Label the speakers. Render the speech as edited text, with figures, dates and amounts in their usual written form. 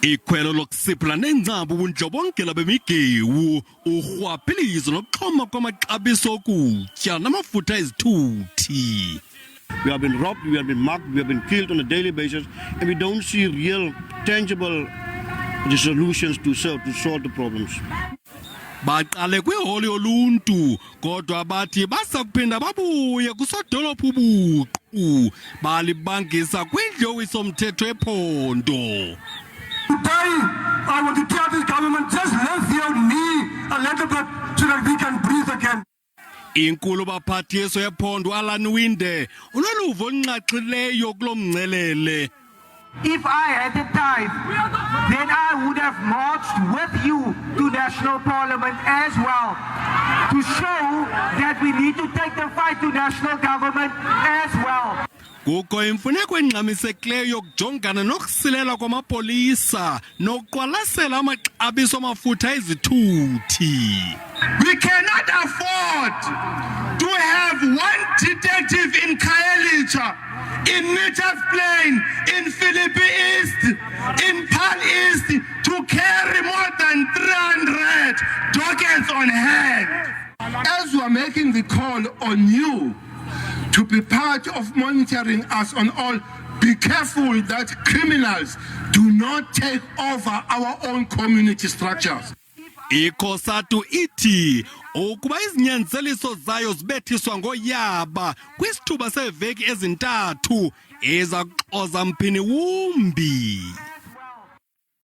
Speaker 1: Ikhwelo lokusipula nengcambu ubundlobongela bemigewu, urhwaphilizo nokuxhoma kwamaxabiso okutya namafutha ezithuthi.
Speaker 2: We have been robbed, we have been mugged, we have been killed on a daily basis, and we don't see real, tangible solutions to solve the problems.
Speaker 1: Baqale kwiholo yoluntu kodwa bathi basa kuphinda babuye kusodolophu ubuqu balibangisa kwindlowiso mthetho ephondo.
Speaker 3: Today, I want to tell this government, just lift your knee a little bit so that we can breathe again.
Speaker 1: Inkulu baphathiso yephondo alanwinde unoluvo onqaxileyo kulomngcelele.
Speaker 4: If I had the time, then I would have marched with you to National Parliament as well to show that we need to take the fight to national government as well.
Speaker 1: Kukho imfuneko engxamisekileyo yokujongana nokusilela kwamapolisa nokuqwalasela amaxabiso amafutha ezithuthi.
Speaker 5: We cannot afford to have one detective in Khayelitsha, in Mitchell's Plain, in Philippi East, in Paarl East to carry more than 300 dockets on hand.
Speaker 6: As we are making the call on you to be part of monitoring us on all, be careful that criminals do not take over our own community structures.
Speaker 1: I-COSATU ithi ukuba izinyanzeliso zayo zibethiswa ngoyaba kwisithuba seveki ezintathu eza kuxoza mphini wumbi.